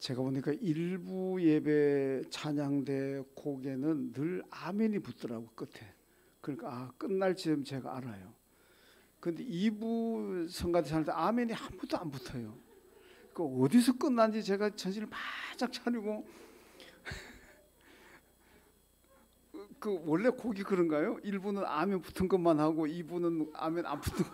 제가 보니까 일부 예배 찬양대 곡에는 늘 아멘이 붙더라고 끝에. 그러니까 끝날 즈음 제가 알아요. 근데 2부 성가대 찬양 때 아멘이 아무도 안 붙어요. 그 어디서 끝난지 제가 정신을 바짝 차리고 그 원래 곡이 그런가요? 1부는 아멘 붙은 것만 하고 2부는 아멘 안 붙은 거.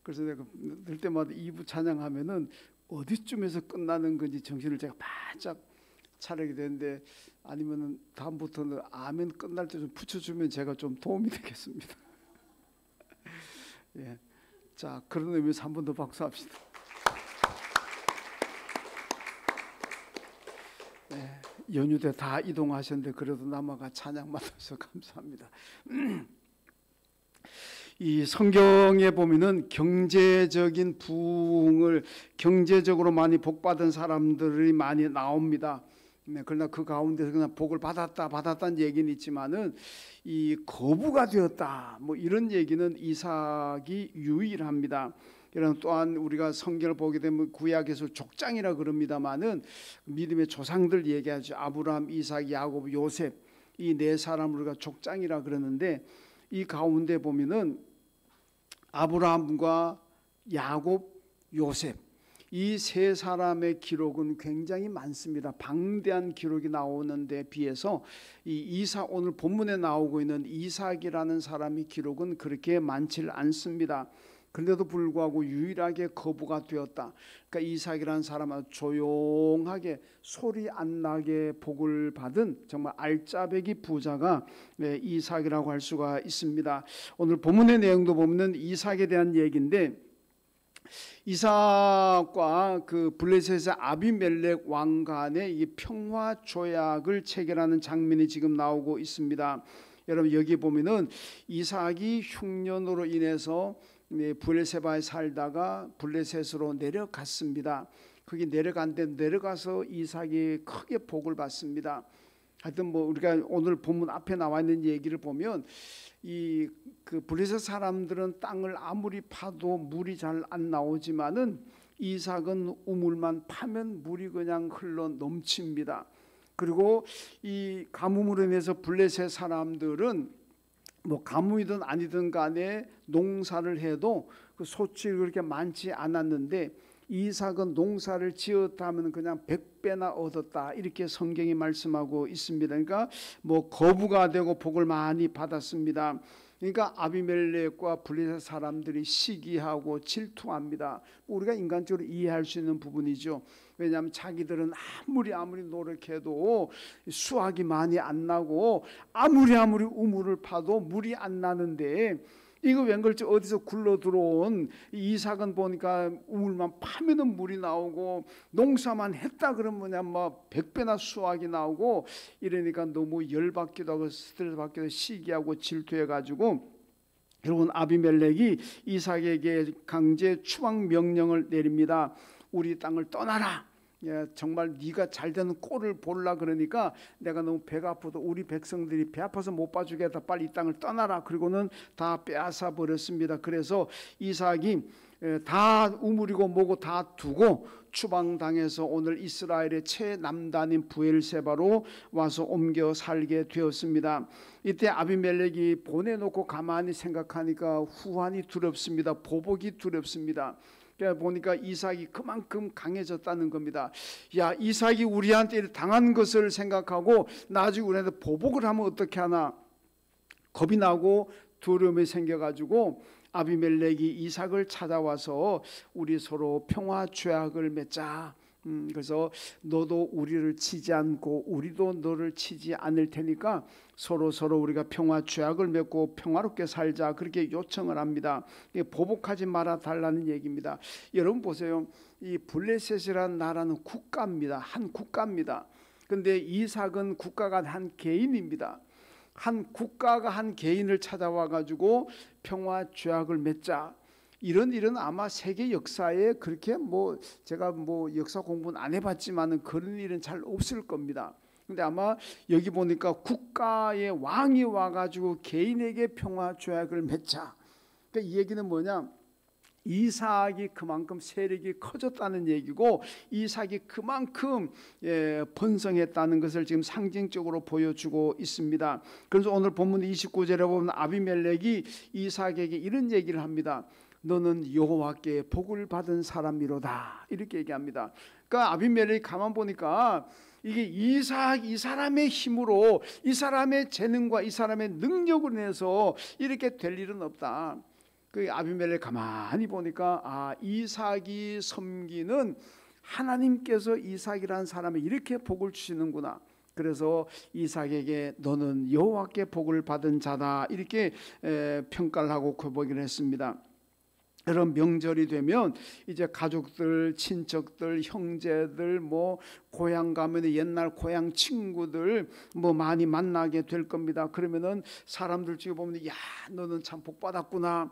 그래서 내가 늘 때마다 2부 찬양하면은 어디쯤에서 끝나는 건지 정신을 제가 바짝 차리게 되는데, 아니면은 다음부터는 아멘 끝날 때 좀 붙여주면 제가 좀 도움이 되겠습니다. 예, 자 그런 의미에서 한 번 더 박수합시다. 예, 연휴 때 다 이동하셨는데 그래도 남아가 찬양 맡아서 감사합니다. 이 성경에 보면은 경제적인 부흥을, 경제적으로 많이 복받은 사람들이 많이 나옵니다. 그러나 그 가운데서 그냥 복을 받았다는 얘기는 있지만은 이 거부가 되었다 뭐 이런 얘기는 이삭이 유일합니다. 이런 또한 우리가 성경을 보게 되면 구약에서 족장이라 그럽니다만은 믿음의 조상들 얘기하죠. 아브라함, 이삭, 야곱, 요셉, 이 네 사람을 우리가 족장이라 그러는데, 이 가운데 보면은 아브라함과 야곱, 요셉 이 세 사람의 기록은 굉장히 많습니다. 방대한 기록이 나오는 데 비해서 이 이삭, 오늘 본문에 나오고 있는 이삭이라는 사람의 기록은 그렇게 많지 않습니다. 그런데도 불구하고 유일하게 거부가 되었다. 그러니까 이삭이라는 사람은 조용하게 소리 안 나게 복을 받은 정말 알짜배기 부자가 이삭이라고 할 수가 있습니다. 오늘 본문의 내용도 보면 이삭에 대한 얘기인데, 이삭과 그 블레셋의 아비멜렉 왕 간의 이 평화 조약을 체결하는 장면이 지금 나오고 있습니다. 여러분 여기 보면은 이삭이 흉년으로 인해서 브엘세바에 살다가 블레셋으로 내려갔습니다. 거기 내려가서 이삭이 크게 복을 받습니다. 하여튼 뭐 우리가 오늘 본문 앞에 나와 있는 얘기를 보면 이 그 블레셋 사람들은 땅을 아무리 파도 물이 잘 안 나오지만은 이삭은 우물만 파면 물이 그냥 흘러 넘칩니다. 그리고 이 가뭄으로 인해서 블레셋 사람들은 뭐 가뭄이든 아니든 간에 농사를 해도 그 소출이 그렇게 많지 않았는데, 이삭은 농사를 지었다면 그냥 100배나 얻었다 이렇게 성경이 말씀하고 있습니다. 그러니까 뭐 거부가 되고 복을 많이 받았습니다. 그러니까 아비멜렉과 블레셋 사람들이 시기하고 질투합니다. 우리가 인간적으로 이해할 수 있는 부분이죠. 왜냐하면 자기들은 아무리 노력해도 수확이 많이 안 나고 아무리 우물을 파도 물이 안 나는데, 이거 웬걸지 어디서 굴러 들어온 이삭은 보니까 우물만 파면은 물이 나오고 농사만 했다 그러면 그냥 뭐 100배나 수확이 나오고, 이러니까 너무 열받기도 하고 스트레스 받기도 시기하고 질투해가지고 결국은 아비멜렉이 이삭에게 강제 추방 명령을 내립니다. 우리 땅을 떠나라. 예, 정말 네가 잘 되는 꼴을 보려 그러니까 내가 너무 배가 아프다. 우리 백성들이 배 아파서 못 봐주겠다. 빨리 이 땅을 떠나라. 그리고는 다 빼앗아 버렸습니다. 그래서 이삭이 다 우물이고 뭐고 다 두고 추방당해서 오늘 이스라엘의 최남단인 브엘세바로 와서 옮겨 살게 되었습니다. 이때 아비멜렉이 보내놓고 가만히 생각하니까 후환이 두렵습니다. 보복이 두렵습니다. 보니까 이삭이 그만큼 강해졌다는 겁니다. 야, 이삭이 우리한테 당한 것을 생각하고 나중에 우리한테 보복을 하면 어떻게 하나 겁이 나고 두려움이 생겨가지고 아비멜렉이 이삭을 찾아와서 우리 서로 평화 조약을 맺자. 그래서 너도 우리를 치지 않고 우리도 너를 치지 않을 테니까 서로 우리가 평화 조약을 맺고 평화롭게 살자, 그렇게 요청을 합니다. 보복하지 말아 달라는 얘기입니다. 여러분 보세요. 이 블레셋이라는 나라는 국가입니다. 한 국가입니다. 그런데 이삭은 국가가 한 개인입니다. 한 국가가 한 개인을 찾아와 가지고 평화 조약을 맺자. 이런 일은 아마 세계 역사에 그렇게 뭐 제가 뭐 역사 공부는 안 해봤지만은 그런 일은 잘 없을 겁니다. 근데 아마 여기 보니까 국가의 왕이 와가지고 개인에게 평화 조약을 맺자. 그러니까 이 얘기는 뭐냐? 이삭이 그만큼 세력이 커졌다는 얘기고 이삭이 그만큼 번성했다는 것을 지금 상징적으로 보여주고 있습니다. 그래서 오늘 본문 29절에 보면 아비멜렉이 이삭에게 이런 얘기를 합니다. 너는 여호와께 복을 받은 사람이로다, 이렇게 얘기합니다. 그러니까 아비멜렉이 가만 보니까 이게 이삭 이 사람의 힘으로, 이 사람의 재능과 이 사람의 능력으로 인해서 이렇게 될 일은 없다. 그 아비멜렉 가만히 보니까 이삭이 섬기는 하나님께서 이삭이라는 사람에 이렇게 복을 주시는구나. 그래서 이삭에게 너는 여호와께 복을 받은 자다, 이렇게 평가를 하고 고백을 했습니다. 이런 명절이 되면 이제 가족들, 친척들, 형제들, 뭐 고향 가면 옛날 고향 친구들 뭐 많이 만나게 될 겁니다. 그러면은 사람들 중에 보면 야, 너는 참 복 받았구나.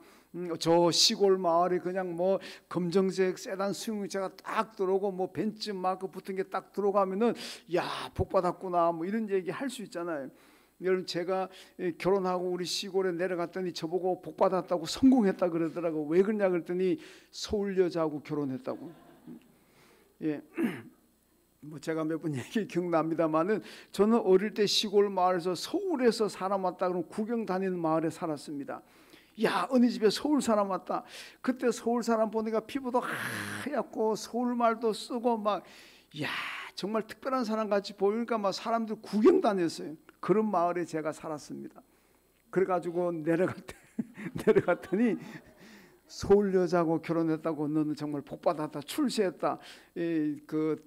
저 시골 마을에 그냥 뭐 검정색 세단 승용차가 딱 들어오고 뭐 벤츠 마크 붙은 게 딱 들어가면은 야, 복 받았구나, 뭐 이런 얘기 할 수 있잖아요. 여러분, 제가 결혼하고 우리 시골에 내려갔더니 저보고 복 받았다고, 성공했다 그러더라고. 왜 그러냐 그랬더니 서울 여자하고 결혼했다고. 예. 뭐 제가 몇 번 얘기 기억납니다만은 저는 어릴 때 시골 마을에서 서울에서 사람 왔다 그러면 구경 다니는 마을에 살았습니다. 야, 어느 집에 서울 사람 왔다. 그때 서울 사람 보니까 피부도 하얗고 서울 말도 쓰고 막, 야, 정말 특별한 사람 같이 보이니까 막 사람들 구경 다녔어요. 그런 마을에 제가 살았습니다. 그래가지고 내려갔더니 서울 여자하고 결혼했다고, 너는 정말 복 받았다, 출세했다. 그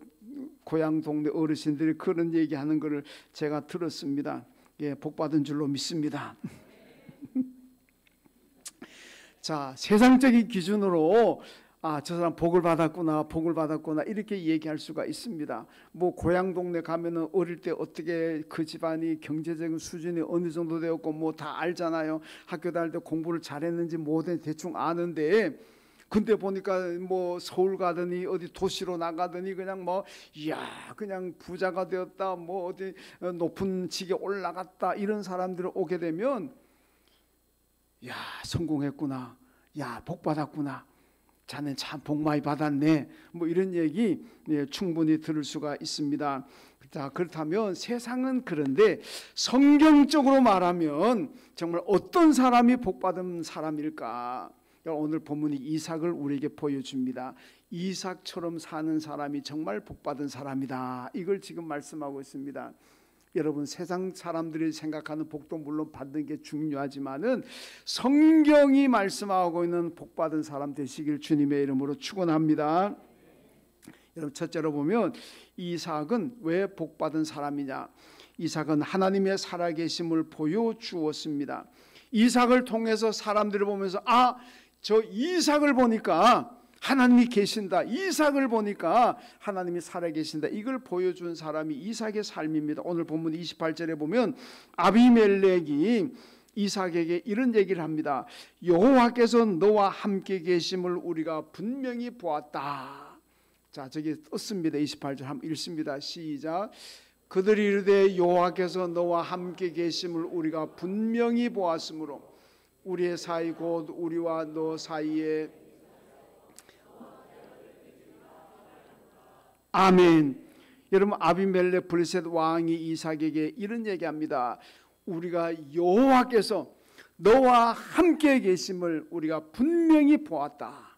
고향 동네 어르신들이 그런 얘기하는 것을 제가 들었습니다. 예, 복 받은 줄로 믿습니다. 자, 세상적인 기준으로 저 사람 복을 받았구나, 복을 받았구나, 이렇게 얘기할 수가 있습니다. 뭐 고향 동네 가면은 어릴 때 어떻게 그 집안이 경제적인 수준이 어느 정도 되었고 뭐 다 알잖아요. 학교 다닐 때 공부를 잘했는지 뭐든 대충 아는데, 근데 보니까 뭐 서울 가더니 어디 도시로 나가더니 그냥 뭐 그냥 부자가 되었다, 뭐 어디 높은 직에 올라갔다, 이런 사람들을 오게 되면 야, 성공했구나, 야, 복 받았구나, 자네 참 복 많이 받았네, 뭐 이런 얘기 충분히 들을 수가 있습니다. 자, 그렇다면 세상은 그런데 성경적으로 말하면 정말 어떤 사람이 복 받은 사람일까? 오늘 본문이 이삭을 우리에게 보여줍니다. 이삭처럼 사는 사람이 정말 복 받은 사람이다, 이걸 지금 말씀하고 있습니다. 여러분, 세상 사람들이 생각하는 복도 물론 받는 게 중요하지만은 성경이 말씀하고 있는 복 받은 사람 되시길 주님의 이름으로 축원합니다. 여러분, 첫째로 보면 이삭은 왜 복 받은 사람이냐? 이삭은 하나님의 살아계심을 보여주었습니다. 이삭을 통해서 사람들을 보면서 저 이삭을 보니까 하나님이 계신다, 이삭을 보니까 하나님이 살아계신다, 이걸 보여준 사람이 이삭의 삶입니다. 오늘 본문 28절에 보면 아비멜렉이 이삭에게 이런 얘기를 합니다. 여호와께서 너와 함께 계심을 우리가 분명히 보았다. 자, 저기 떴습니다. 28절 한번 읽습니다. 시작. 그들이 이르되 여호와께서 너와 함께 계심을 우리가 분명히 보았으므로 우리의 사이 곧 우리와 너 사이에 아멘. 여러분, 아비멜렉 블레셋 왕이 이삭에게 이런 얘기합니다. 우리가 여호와께서 너와 함께 계심을 우리가 분명히 보았다.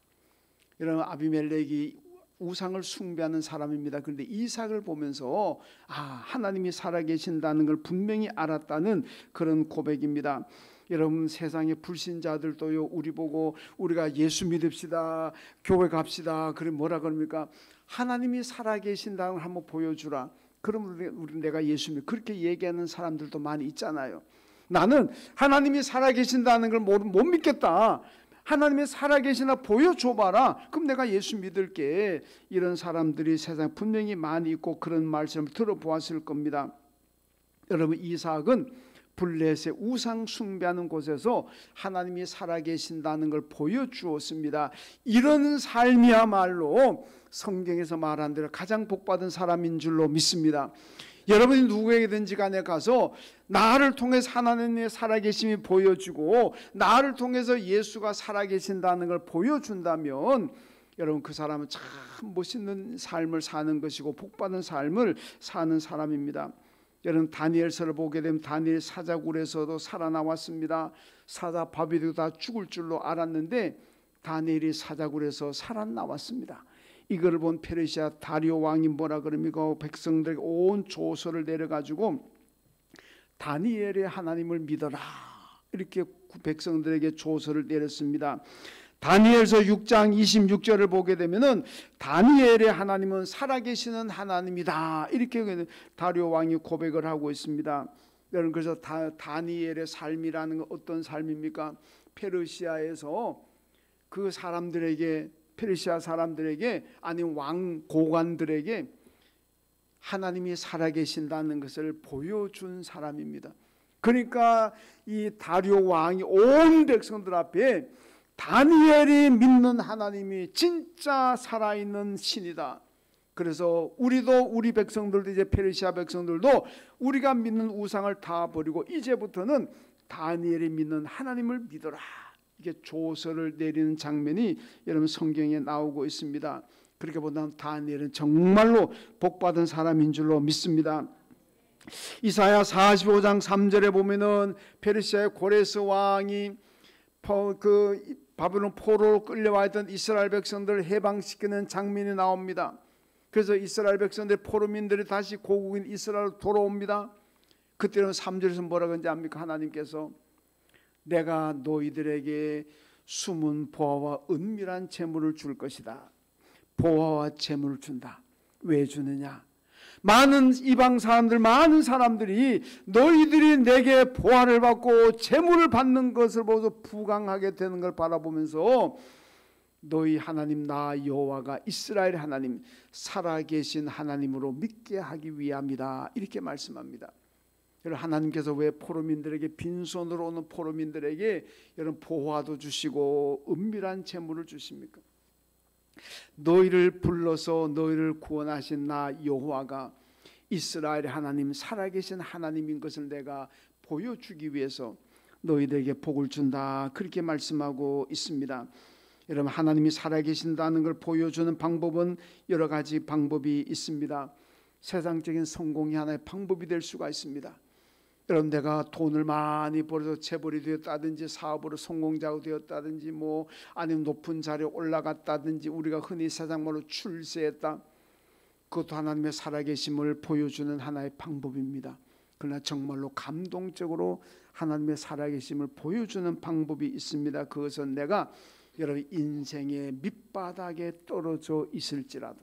여러분, 아비멜렉이 우상을 숭배하는 사람입니다. 그런데 이삭을 보면서 하나님이 살아계신다는 걸 분명히 알았다는 그런 고백입니다. 여러분, 세상의 불신자들도요, 우리 보고 우리가 예수 믿읍시다, 교회 갑시다, 그럼 뭐라 그럽니까? 하나님이 살아계신다는 걸 한번 보여주라. 그러면 우리 내가 예수 믿, 그렇게 얘기하는 사람들도 많이 있잖아요. 나는 하나님이 살아계신다는 걸 못 믿겠다, 하나님이 살아계시나 보여줘봐라, 그럼 내가 예수 믿을게. 이런 사람들이 세상에 분명히 많이 있고 그런 말씀을 들어보았을 겁니다. 여러분, 이삭은 블레셋 우상 숭배하는 곳에서 하나님이 살아계신다는 걸 보여주었습니다. 이런 삶이야말로 성경에서 말한 대로 가장 복받은 사람인 줄로 믿습니다. 여러분이 누구에게든지 간에 가서 나를 통해서 하나님의 살아계심이 보여지고 나를 통해서 예수가 살아계신다는 걸 보여준다면 여러분 그 사람은 참 멋있는 삶을 사는 것이고 복받은 삶을 사는 사람입니다. 여러분 다니엘서를 보게 되면 다니엘 사자굴에서도 살아나왔습니다. 사자 바비도 다 죽을 줄로 알았는데 다니엘이 사자굴에서 살아나왔습니다. 이걸 본 페르시아 다리오 왕이 뭐라 그럽니까? 백성들에게 온 조서를 내려가지고 다니엘의 하나님을 믿어라 이렇게 백성들에게 조서를 내렸습니다. 다니엘서 6장 26절을 보게 되면은 다니엘의 하나님은 살아계시는 하나님이다 이렇게 다리오 왕이 고백을 하고 있습니다. 여러분 그래서 다니엘의 삶이라는 건 어떤 삶입니까? 페르시아에서 그 사람들에게 페르시아 사람들에게 아니면 왕 고관들에게 하나님이 살아계신다는 것을 보여준 사람입니다. 그러니까 이 다리오 왕이 온 백성들 앞에 다니엘이 믿는 하나님이 진짜 살아있는 신이다. 그래서 우리 백성들도 이제 페르시아 백성들도 우리가 믿는 우상을 다 버리고 이제부터는 다니엘이 믿는 하나님을 믿어라. 이게 조서를 내리는 장면이 여러분 성경에 나오고 있습니다. 그렇게 본다면 다니엘은 정말로 복받은 사람인 줄로 믿습니다. 이사야 45장 3절에 보면은 페르시아의 고레스 왕이 그 바벨론 포로로 끌려와 있던 이스라엘 백성들을 해방시키는 장면이 나옵니다. 그래서 이스라엘 백성들 포로민들이 다시 고국인 이스라엘로 돌아옵니다. 그때는 3절에서 뭐라고 하는지 압니까? 하나님께서 내가 너희들에게 숨은 보화와 은밀한 재물을 줄 것이다. 보화와 재물을 준다. 왜 주느냐? 많은 이방 사람들, 많은 사람들이 너희들이 내게 보화를 받고 재물을 받는 것을 보고서 부강하게 되는 걸 바라보면서 너희 하나님 나 여호와가 이스라엘 하나님 살아계신 하나님으로 믿게 하기 위함이다. 이렇게 말씀합니다. 여러분 하나님께서 왜 포로민들에게 빈손으로 오는 포로민들에게 여러분 보화도 주시고 은밀한 재물을 주십니까? 너희를 불러서 너희를 구원하신 나 여호와가 이스라엘의 하나님 살아계신 하나님인 것을 내가 보여주기 위해서 너희들에게 복을 준다. 그렇게 말씀하고 있습니다. 여러분 하나님이 살아계신다는 걸 보여주는 방법은 여러 가지 방법이 있습니다. 세상적인 성공이 하나의 방법이 될 수가 있습니다. 여러분 내가 돈을 많이 벌어서 재벌이 되었다든지 사업으로 성공자가 되었다든지 뭐 아니면 높은 자리에 올라갔다든지 우리가 흔히 세상말로 출세했다. 그것도 하나님의 살아계심을 보여주는 하나의 방법입니다. 그러나 정말로 감동적으로 하나님의 살아계심을 보여주는 방법이 있습니다. 그것은 내가 여러분 인생의 밑바닥에 떨어져 있을지라도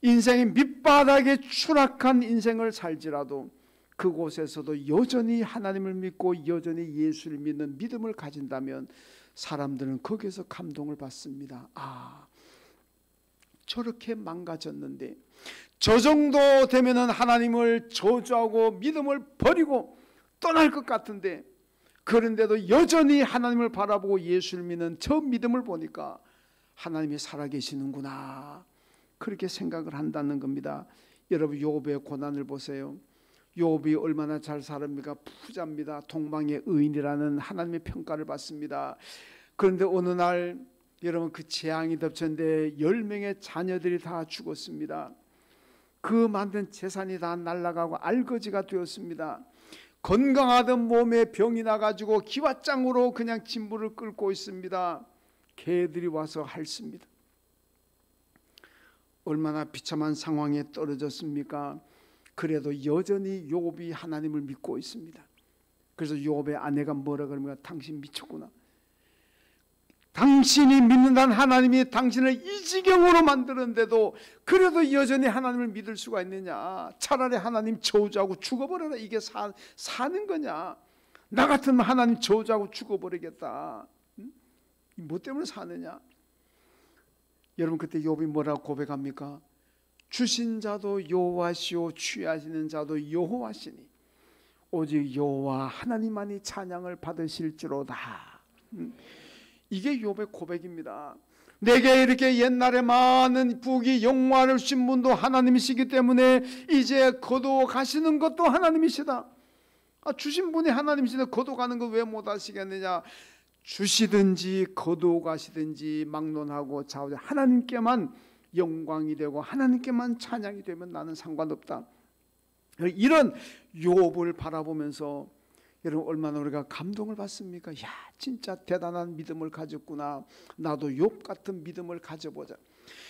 인생의 밑바닥에 추락한 인생을 살지라도 그곳에서도 여전히 하나님을 믿고 여전히 예수를 믿는 믿음을 가진다면 사람들은 거기에서 감동을 받습니다. 아, 저렇게 망가졌는데 저 정도 되면은 하나님을 저주하고 믿음을 버리고 떠날 것 같은데 그런데도 여전히 하나님을 바라보고 예수를 믿는 저 믿음을 보니까 하나님이 살아계시는구나 그렇게 생각을 한다는 겁니다. 여러분 욥의 고난을 보세요. 욥이 얼마나 잘 살았습니까? 부자입니다. 동방의 의인이라는 하나님의 평가를 받습니다. 그런데 어느 날 여러분 그 재앙이 덮쳤는데 10명의 자녀들이 다 죽었습니다. 그 만든 재산이 다 날아가고 알거지가 되었습니다. 건강하던 몸에 병이 나가지고 기왓장으로 그냥 진물을 끓고 있습니다. 개들이 와서 핥습니다. 얼마나 비참한 상황에 떨어졌습니까? 그래도 여전히 욥이 하나님을 믿고 있습니다. 그래서 욥의 아내가 뭐라 그럽니까? 당신 미쳤구나. 당신이 믿는다는 하나님이 당신을 이 지경으로 만드는데도 그래도 여전히 하나님을 믿을 수가 있느냐? 차라리 하나님 저주하고 죽어버려라. 이게 사는 거냐? 나 같으면 하나님 저주하고 죽어버리겠다. 뭐 때문에 사느냐? 여러분 그때 욥이 뭐라고 고백합니까? 주신 자도 여호와시오 취하시는 자도 여호와시니 오직 여호와 하나님만이 찬양을 받으실지로다. 이게 욥의 고백입니다. 내게 이렇게 옛날에 많은 부귀 영화를 주신 분도 하나님이시기 때문에 이제 거두어 가시는 것도 하나님이시다. 주신 분이 하나님이시는데 거두어 가는 거 왜 못 하시겠느냐. 주시든지 거두어 가시든지 막론하고 좌우자 하나님께만 영광이 되고 하나님께만 찬양이 되면 나는 상관없다. 이런 욥을 바라보면서 여러분 얼마나 우리가 감동을 받습니까? 야, 진짜 대단한 믿음을 가졌구나. 나도 욥 같은 믿음을 가져보자.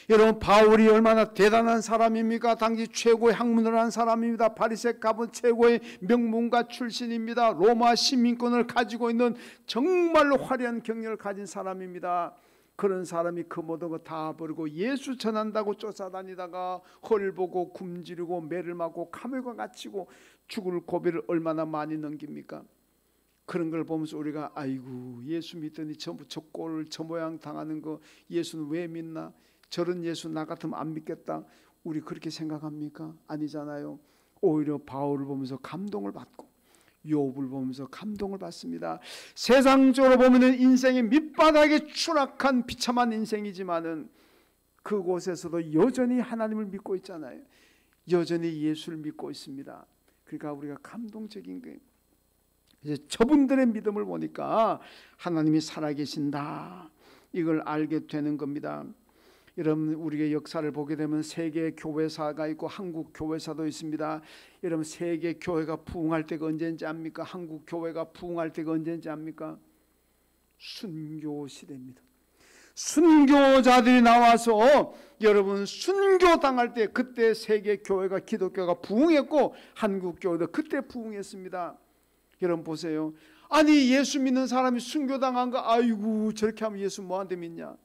여러분 바울이 얼마나 대단한 사람입니까? 당시 최고의 학문을 한 사람입니다. 바리새 가문 최고의 명문가 출신입니다. 로마 시민권을 가지고 있는 정말로 화려한 경력을 가진 사람입니다. 그런 사람이 그 모든 거 다 버리고 예수 전한다고 쫓아다니다가 헐 보고 굶주리고 매를 맞고 감옥에 갇히고 죽을 고비를 얼마나 많이 넘깁니까? 그런 걸 보면서 우리가 아이고 예수 믿더니 저 꼴 저 모양 당하는 거 예수는 왜 믿나? 저런 예수 나 같으면 안 믿겠다. 우리 그렇게 생각합니까? 아니잖아요. 오히려 바울을 보면서 감동을 받고 욥을 보면서 감동을 받습니다. 세상적으로 보면 인생의 밑바닥에 추락한 비참한 인생이지만은 그곳에서도 여전히 하나님을 믿고 있잖아요. 여전히 예수를 믿고 있습니다. 그러니까 우리가 감동적인 거예요. 이제 저분들의 믿음을 보니까 하나님이 살아계신다, 이걸 알게 되는 겁니다. 여러분 우리의 역사를 보게 되면 세계 교회사가 있고 한국 교회사도 있습니다. 여러분 세계 교회가 부흥할 때가 언제인지 압니까? 한국 교회가 부흥할 때가 언제인지 압니까? 순교 시대입니다. 순교자들이 나와서 여러분 순교 당할 때 그때 세계 교회가 기독교가 부흥했고 한국 교회도 그때 부흥했습니다. 여러분 보세요. 아니 예수 믿는 사람이 순교 당한 거 아이고 저렇게 하면 예수 뭐한테 믿냐?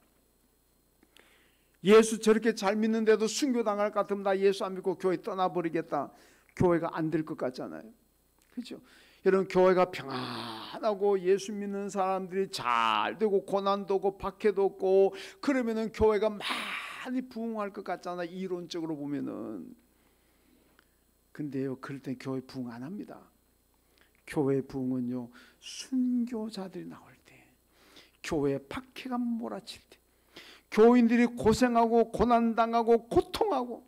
예수 저렇게 잘 믿는데도 순교 당할 것 같으면 나 예수 안 믿고 교회 떠나버리겠다. 교회가 안 될 것 같잖아요. 그렇죠? 여러분 교회가 평안하고 예수 믿는 사람들이 잘 되고 고난도 없고 박해도 없고 그러면은 교회가 많이 부흥할 것 같잖아요. 이론적으로 보면은. 근데요 그럴 때 교회 부흥 안 합니다. 교회 부흥은요 순교자들이 나올 때, 교회 박해가 몰아칠 때, 교인들이 고생하고 고난당하고 고통하고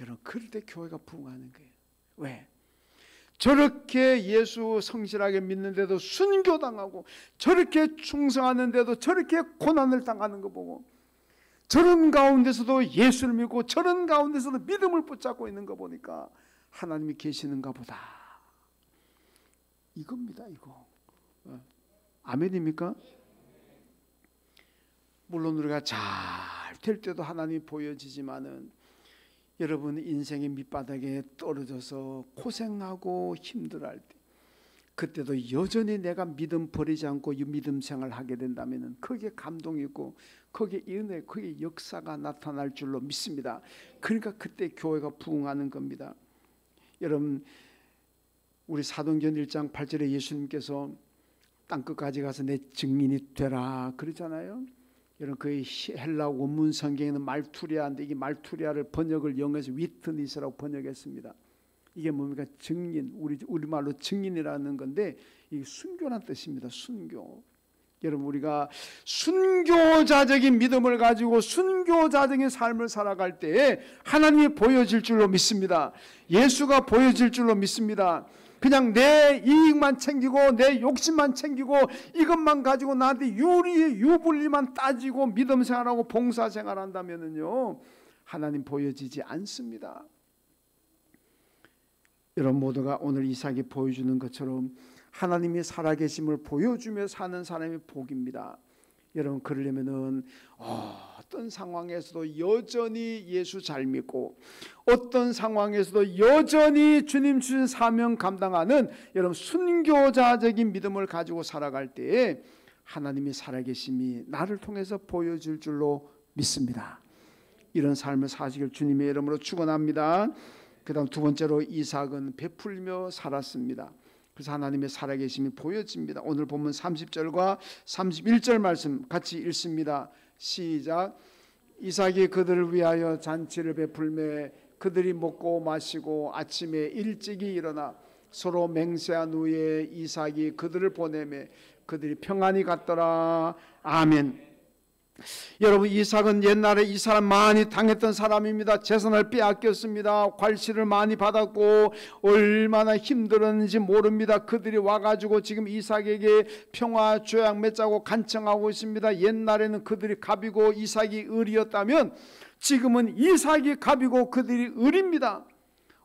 여러분 그럴 때 교회가 부흥하는 거예요. 왜? 저렇게 예수 성실하게 믿는데도 순교당하고 저렇게 충성하는데도 저렇게 고난을 당하는 거 보고 저런 가운데서도 예수를 믿고 저런 가운데서도 믿음을 붙잡고 있는 거 보니까 하나님이 계시는가 보다, 이겁니다. 이거 아멘입니까? 물론 우리가 잘 될 때도 하나님이 보여지지만은 여러분 인생의 밑바닥에 떨어져서 고생하고 힘들어할 때 그때도 여전히 내가 믿음 버리지 않고 이 믿음 생활을 하게 된다면 거기에 감동이 있고 거기에 은혜, 거기에 역사가 나타날 줄로 믿습니다. 그러니까 그때 교회가 부흥하는 겁니다. 여러분 우리 사도행전 1장 8절에 예수님께서 땅끝까지 가서 내 증인이 되라 그러잖아요. 여러분 그 헬라 원문 성경에는 말투리아인데 이게 말투리아를 번역을 영어에서 위트니스라고 번역했습니다. 이게 뭡니까? 증인, 우리말로 증인이라는 건데 이게 순교란 뜻입니다. 순교. 여러분 우리가 순교자적인 믿음을 가지고 순교자적인 삶을 살아갈 때에 하나님이 보여질 줄로 믿습니다. 예수가 보여질 줄로 믿습니다. 그냥 내 이익만 챙기고 내 욕심만 챙기고 이것만 가지고 나한테 유불리만 따지고 믿음 생활하고 봉사 생활한다면요 하나님 보여지지 않습니다. 여러분 모두가 오늘 이삭이 보여주는 것처럼 하나님이 살아계심을 보여주며 사는 사람이 복입니다. 여러분 그러려면은 어떤 상황에서도 여전히 예수 잘 믿고 어떤 상황에서도 여전히 주님 주신 사명 감당하는 여러분 순교자적인 믿음을 가지고 살아갈 때에 하나님이 살아계심이 나를 통해서 보여질 줄로 믿습니다. 이런 삶을 사시길 주님의 이름으로 축원합니다. 그 다음 두 번째로 이삭은 베풀며 살았습니다. 그래서 하나님의 살아계심이 보여집니다. 오늘 본문 30절과 31절 말씀 같이 읽습니다. 시작. 이삭이 그들을 위하여 잔치를 베풀매 그들이 먹고 마시고 아침에 일찍이 일어나 서로 맹세한 후에 이삭이 그들을 보내매 그들이 평안히 갔더라. 아멘. 여러분, 이삭은 옛날에 이 사람 많이 당했던 사람입니다. 재산을 빼앗겼습니다. 괄시를 많이 받았고 얼마나 힘들었는지 모릅니다. 그들이 와가지고 지금 이삭에게 평화 조약 맺자고 간청하고 있습니다. 옛날에는 그들이 갑이고 이삭이 을이었다면 지금은 이삭이 갑이고 그들이 을입니다.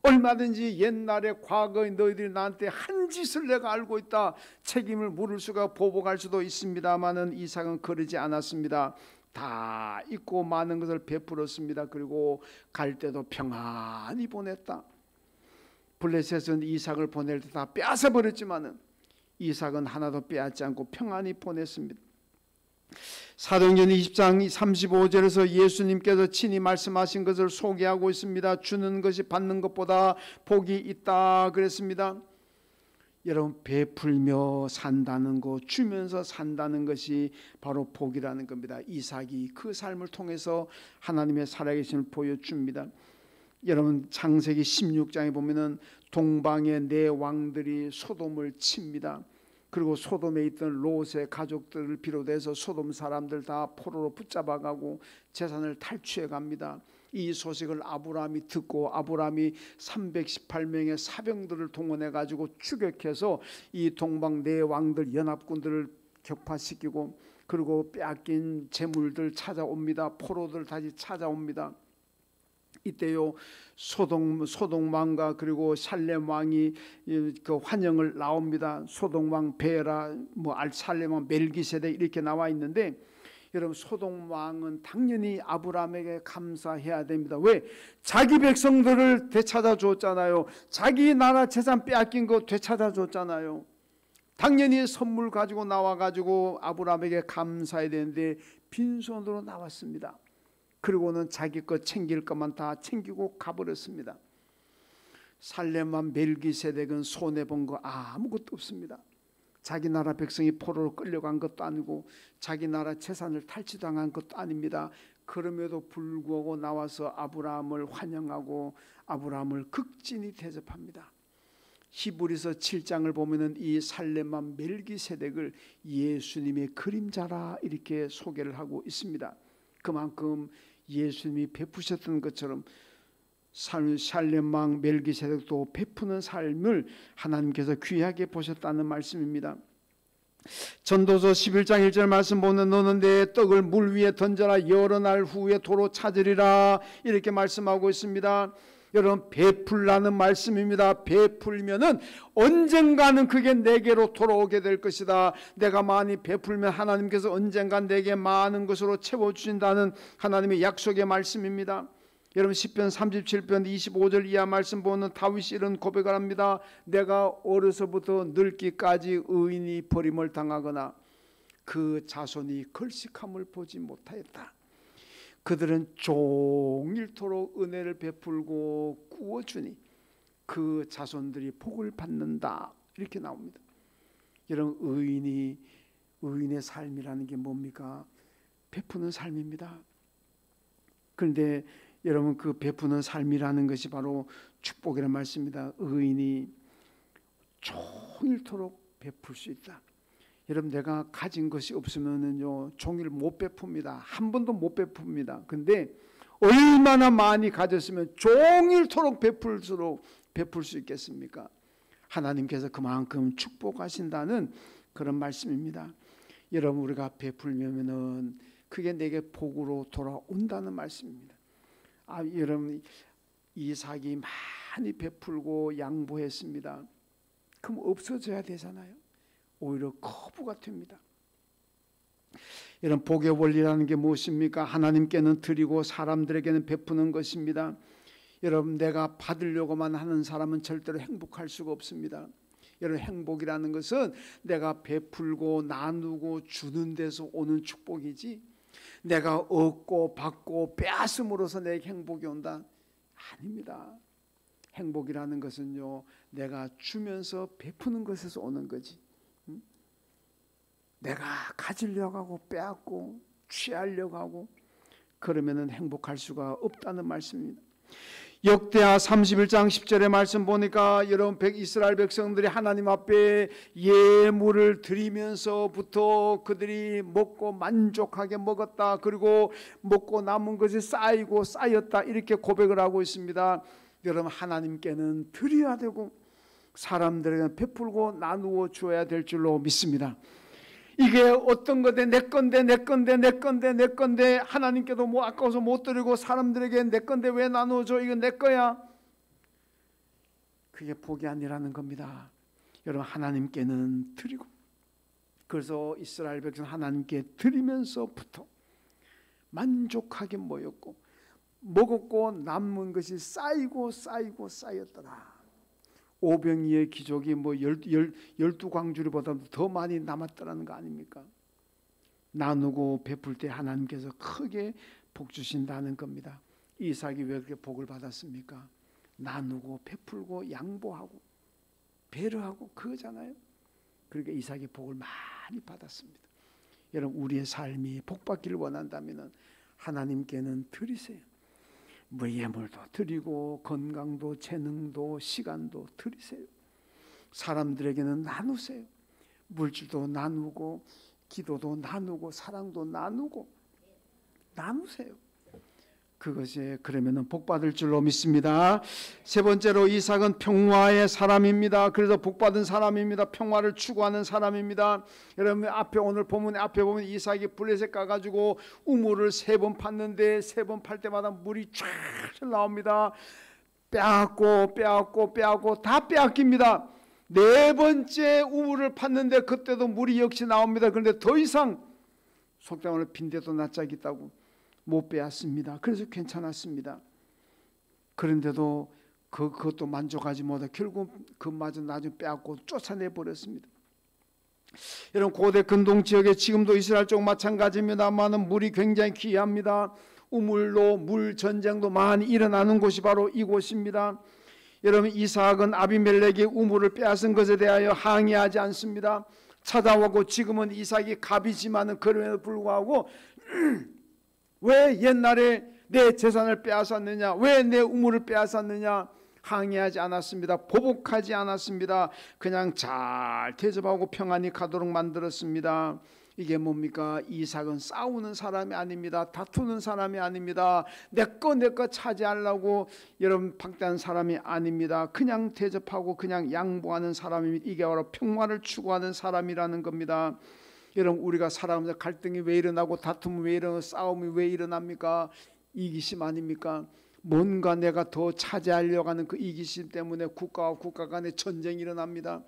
얼마든지 옛날에 과거에 너희들이 나한테 한 짓을 내가 알고 있다, 책임을 물을 수가 보복할 수도 있습니다마는 이삭은 그러지 않았습니다. 다 잊고 많은 것을 베풀었습니다. 그리고 갈 때도 평안히 보냈다. 블레셋은 이삭을 보낼 때 다 빼앗아 버렸지만은 이삭은 하나도 빼앗지 않고 평안히 보냈습니다. 사도행전 20장 35절에서 예수님께서 친히 말씀하신 것을 소개하고 있습니다. 주는 것이 받는 것보다 복이 있다 그랬습니다. 여러분, 베풀며 산다는 것, 주면서 산다는 것이 바로 복이라는 겁니다. 이삭이 그 삶을 통해서 하나님의 살아계심을 보여줍니다. 여러분, 창세기 16장에 보면은 동방의 네 왕들이 소돔을 칩니다. 그리고 소돔에 있던 롯의 가족들을 비롯해서 소돔 사람들 다 포로로 붙잡아가고 재산을 탈취해 갑니다. 이 소식을 아브라함이 듣고 아브라함이 318명의 사병들을 동원해 가지고 추격해서 이 동방 네 왕들 연합군들을 격파시키고 그리고 빼앗긴 재물들 찾아옵니다. 포로들 다시 찾아옵니다. 이때요 소동 왕과 그리고 살렘 왕이 그 환영을 나옵니다. 소동 왕 베라, 살렘 왕 멜기세덱 이렇게 나와 있는데, 여러분, 소동 왕은 당연히 아브라함에게 감사해야 됩니다. 왜? 자기 백성들을 되찾아 줬잖아요. 자기 나라 재산 빼앗긴 거 되찾아 줬잖아요. 당연히 선물 가지고 나와 가지고 아브라함에게 감사해야 되는데 빈손으로 나왔습니다. 그리고는 자기 것 챙길 것만 다 챙기고 가버렸습니다. 살렘왕 멜기세덱은 손해본 거 아무것도 없습니다. 자기 나라 백성이 포로로 끌려간 것도 아니고 자기 나라 재산을 탈취당한 것도 아닙니다. 그럼에도 불구하고 나와서 아브라함을 환영하고 아브라함을 극진히 대접합니다. 히브리서 7장을 보면은 이 살렘왕 멜기세덱을 예수님의 그림자라 이렇게 소개를 하고 있습니다. 그만큼 예수님이 베푸셨던 것처럼 살렘왕 멜기세덱도 베푸는 삶을 하나님께서 귀하게 보셨다는 말씀입니다. 전도서 11장 1절 말씀 보면 너는 내 떡을 물 위에 던져라 여러 날 후에 도로 찾으리라 이렇게 말씀하고 있습니다. 여러분, 베풀라는 말씀입니다. 베풀면은 언젠가는 그게 내게로 돌아오게 될 것이다. 내가 많이 베풀면 하나님께서 언젠가 내게 많은 것으로 채워주신다는 하나님의 약속의 말씀입니다. 여러분, 시편 37편 25절 이하 말씀 보면 다윗이 이런 고백을 합니다. 내가 어려서부터 늙기까지 의인이 버림을 당하거나 그 자손이 걸식함을 보지 못하였다. 그들은 종일토록 은혜를 베풀고 구워주니 그 자손들이 복을 받는다 이렇게 나옵니다. 여러분, 의인의 삶이라는 게 뭡니까? 베푸는 삶입니다. 그런데 여러분, 그 베푸는 삶이라는 것이 바로 축복이라는 말씀입니다. 의인이 종일토록 베풀 수 있다. 여러분, 내가 가진 것이 없으면은요 종일 못 베풉니다. 한 번도 못 베풉니다. 근데 얼마나 많이 가졌으면 종일토록 베풀 수 있겠습니까? 하나님께서 그만큼 축복하신다는 그런 말씀입니다. 여러분, 우리가 베풀면은 그게 내게 복으로 돌아온다는 말씀입니다. 여러분, 이삭이 많이 베풀고 양보했습니다. 그럼 없어져야 되잖아요. 오히려 거부가 됩니다. 이런 복의 원리라는 게 무엇입니까? 하나님께는 드리고 사람들에게는 베푸는 것입니다. 여러분, 내가 받으려고만 하는 사람은 절대로 행복할 수가 없습니다. 여러분, 행복이라는 것은 내가 베풀고 나누고 주는 데서 오는 축복이지 내가 얻고 받고 빼앗음으로써 내게 행복이 온다? 아닙니다. 행복이라는 것은요 내가 주면서 베푸는 것에서 오는 거지. 내가 가지려고 하고 빼앗고 취하려고 하고 그러면은 행복할 수가 없다는 말씀입니다. 역대하 31장 10절의 말씀 보니까 여러분 이스라엘 백성들이 하나님 앞에 예물을 드리면서부터 그들이 먹고 만족하게 먹었다. 그리고 먹고 남은 것이 쌓이고 쌓였다. 이렇게 고백을 하고 있습니다. 여러분 하나님께는 드려야 되고 사람들에게 베풀고 나누어 주어야 될 줄로 믿습니다. 이게 어떤 건데 내 건데 하나님께도 뭐 아까워서 못 드리고 사람들에게 내 건데 왜 나눠줘? 이거 내 거야. 그게 복이 아니라는 겁니다. 여러분 하나님께는 드리고, 그래서 이스라엘 백성 하나님께 드리면서부터 만족하게 모였고 먹었고 남은 것이 쌓이고 쌓였더라. 오병이의 기적이 뭐 12광주리보다도 더 많이 남았더라는 거 아닙니까? 나누고 베풀 때 하나님께서 크게 복 주신다는 겁니다. 이삭이 왜 그렇게 복을 받았습니까? 나누고 베풀고 양보하고 배려하고 그거잖아요. 그러니까 이삭이 복을 많이 받았습니다. 여러분 우리의 삶이 복받기를 원한다면 하나님께는 드리세요. 뭐 예물도 드리고 건강도 재능도 시간도 드리세요. 사람들에게는 나누세요. 물질도 나누고 기도도 나누고 사랑도 나누고 나누세요. 그것이 그러면은 복 받을 줄로 믿습니다. 세 번째로 이삭은 평화의 사람입니다. 그래서 복 받은 사람입니다. 평화를 추구하는 사람입니다. 여러분 앞에 오늘 본문 앞에 보면 이삭이 블레셋 가가지고 우물을 3번 팠는데 3번 팔 때마다 물이 쫙 나옵니다. 빼앗고 다 빼앗깁니다. 4번째 우물을 팠는데 그때도 물이 역시 나옵니다. 그런데 더 이상 속담 오늘 빈대도 낯짝이 있다고 못 빼앗습니다. 그래서 괜찮았습니다. 그런데도 그것도 만족하지 못해 결국 그마저 나중에 빼앗고 쫓아내 버렸습니다. 여러분 고대 근동 지역에 지금도 이스라엘 쪽 마찬가지입니다만 물이 굉장히 귀합니다. 우물로 물 전쟁도 많이 일어나는 곳이 바로 이곳입니다. 여러분 이삭은 아비멜렉이 우물을 빼앗은 것에 대하여 항의하지 않습니다. 찾아오고 지금은 이삭이 갑이지만은 그럼에도 불구하고 왜 옛날에 내 재산을 빼앗았느냐, 왜 내 우물을 빼앗았느냐 항의하지 않았습니다. 보복하지 않았습니다. 그냥 잘 대접하고 평안히 가도록 만들었습니다. 이게 뭡니까? 이삭은 싸우는 사람이 아닙니다. 다투는 사람이 아닙니다. 내 거 차지하려고 여러분 박대하는 사람이 아닙니다. 그냥 대접하고 그냥 양보하는 사람입니다. 이게 바로 평화를 추구하는 사람이라는 겁니다. 여러분 우리가 살아가면서 갈등이 왜 일어나고 다툼이 왜 일어나고 싸움이 왜 일어납니까? 이기심 아닙니까? 뭔가 내가 더 차지하려고 하는 그 이기심 때문에 국가와 국가 간에 전쟁이 일어납니다.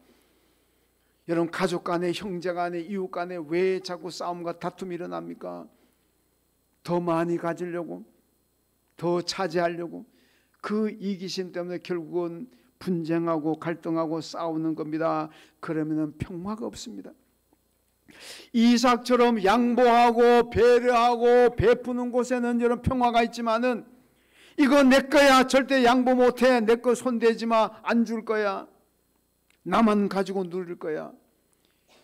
여러분 가족 간에 형제 간에 이웃 간에 왜 자꾸 싸움과 다툼이 일어납니까? 더 많이 가지려고 더 차지하려고 그 이기심 때문에 결국은 분쟁하고 갈등하고 싸우는 겁니다. 그러면 평화가 없습니다. 이삭처럼 양보하고 배려하고 베푸는 곳에는 여러분 평화가 있지만은 이거 내 거야 절대 양보 못해 내 거 손대지 마 안 줄 거야 나만 가지고 누릴 거야.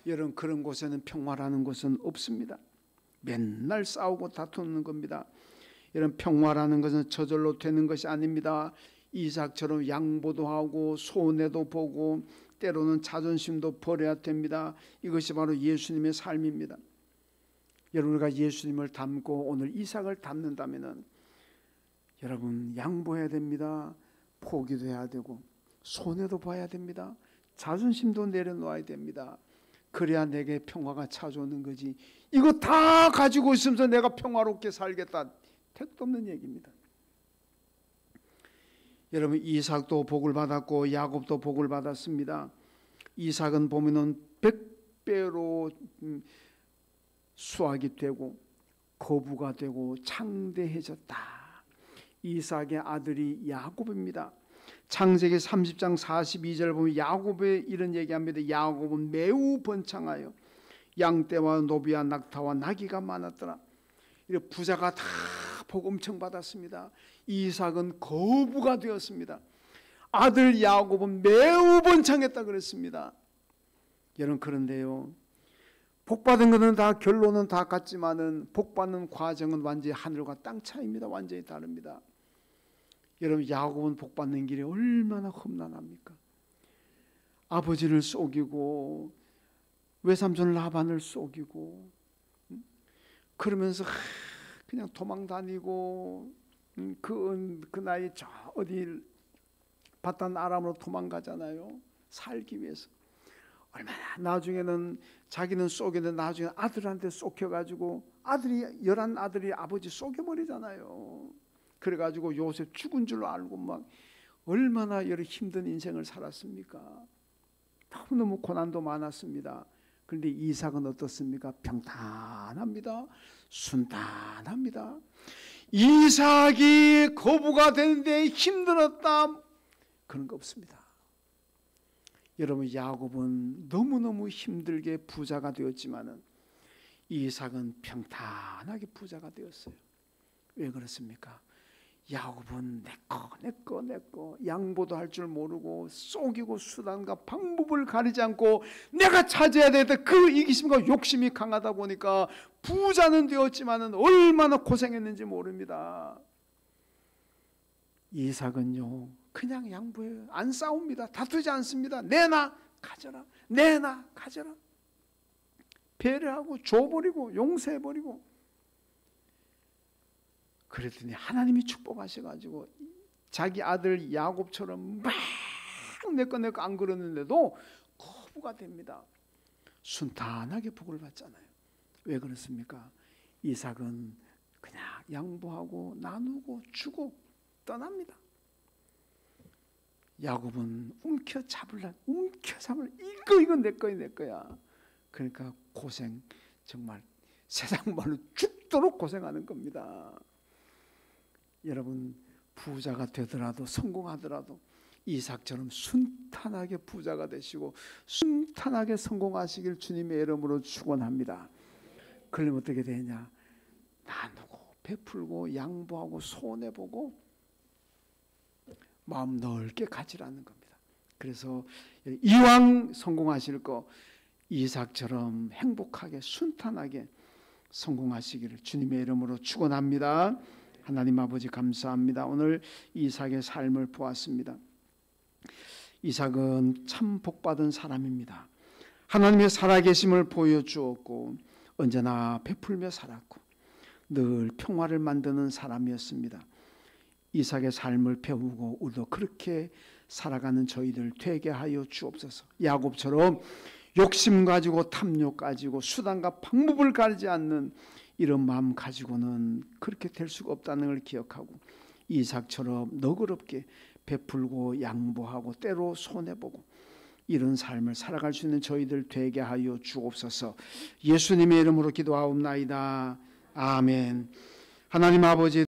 여러분 그런 곳에는 평화라는 것은 없습니다. 맨날 싸우고 다투는 겁니다. 여러분 평화라는 것은 저절로 되는 것이 아닙니다. 이삭처럼 양보도 하고 손해도 보고 때로는 자존심도 버려야 됩니다. 이것이 바로 예수님의 삶입니다. 여러분 우리가 예수님을 닮고 오늘 이삭을 닮는다면 여러분 양보해야 됩니다. 포기도 해야 되고 손해도 봐야 됩니다. 자존심도 내려놓아야 됩니다. 그래야 내게 평화가 찾아오는 거지. 이거 다 가지고 있으면서 내가 평화롭게 살겠다. 택도 없는 얘기입니다. 여러분 이삭도 복을 받았고 야곱도 복을 받았습니다. 이삭은 보면은 100배로 수확이 되고 거부가 되고 창대해졌다. 이삭의 아들이 야곱입니다. 창세기 30장 42절 보면 야곱의 이런 얘기합니다. 야곱은 매우 번창하여 양떼와 노비와 낙타와 나귀가 많았더라. 이렇게 부자가 다 복 엄청 받았습니다. 이삭은 거부가 되었습니다. 아들 야곱은 매우 번창했다 그랬습니다. 여러분 그런데요. 복받은 것은 다 결론은 다 같지만은 복받는 과정은 완전히 하늘과 땅 차이입니다. 완전히 다릅니다. 여러분, 야곱은 복받는 길이 얼마나 험난합니까? 아버지를 속이고 외삼촌 라반을 속이고 그러면서 그냥 도망 다니고 그 나이 저 어디 바단 아람으로 도망가잖아요. 살기 위해서. 얼마나 나중에는 자기는 속였는데 나중에 아들한테 속혀가지고 아들이 11아들이 아버지 속여버리잖아요. 그래가지고 요셉 죽은 줄 알고 막 얼마나 여러 힘든 인생을 살았습니까? 너무너무 고난도 많았습니다. 그런데 이삭은 어떻습니까? 평탄합니다. 순탄합니다. 이삭이 거부가 되는데 힘들었다, 그런 거 없습니다. 여러분, 야곱은 너무너무 힘들게 부자가 되었지만은 이삭은 평탄하게 부자가 되었어요. 왜 그렇습니까? 야곱은 내꺼 양보도 할 줄 모르고 속이고 수단과 방법을 가리지 않고 내가 찾아야 되겠다, 그 이기심과 욕심이 강하다 보니까 부자는 되었지만은 얼마나 고생했는지 모릅니다. 이삭은요 그냥 양보해요. 안 싸웁니다. 다투지 않습니다. 내놔 가져라, 내놔 가져라. 배려하고 줘버리고 용서해버리고. 그랬더니 하나님이 축복하셔가지고 자기 아들 야곱처럼 막 내꺼 안 그러는데도 거부가 됩니다. 순탄하게 복을 받잖아요. 왜 그렇습니까? 이삭은 그냥 양보하고 나누고 주고 떠납니다. 야곱은 움켜잡을 이거 내 거야. 그러니까 고생, 정말 세상 말로 죽도록 고생하는 겁니다. 여러분, 부자가 되더라도 성공하더라도 이삭처럼 순탄하게 부자가 되시고 순탄하게 성공하시길 주님의 이름으로 축원합니다. 그러면 어떻게 되냐? 나누고 베풀고 양보하고 손해보고 마음 넓게 가지라는 겁니다. 그래서 이왕 성공하실 거 이삭처럼 행복하게 순탄하게 성공하시기를 주님의 이름으로 축원합니다. 하나님 아버지 감사합니다. 오늘 이삭의 삶을 보았습니다. 이삭은 참 복받은 사람입니다. 하나님의 살아계심을 보여주었고 언제나 베풀며 살았고 늘 평화를 만드는 사람이었습니다. 이삭의 삶을 배우고 우리도 그렇게 살아가는 저희들 되게 하여 주옵소서. 야곱처럼 욕심 가지고 탐욕 가지고 수단과 방법을 가리지 않는 이런 마음 가지고는 그렇게 될 수가 없다는 걸 기억하고 이삭처럼 너그럽게 베풀고 양보하고 때로 손해보고 이런 삶을 살아갈 수 있는 저희들 되게 하여 주옵소서. 예수님의 이름으로 기도하옵나이다. 아멘. 하나님 아버지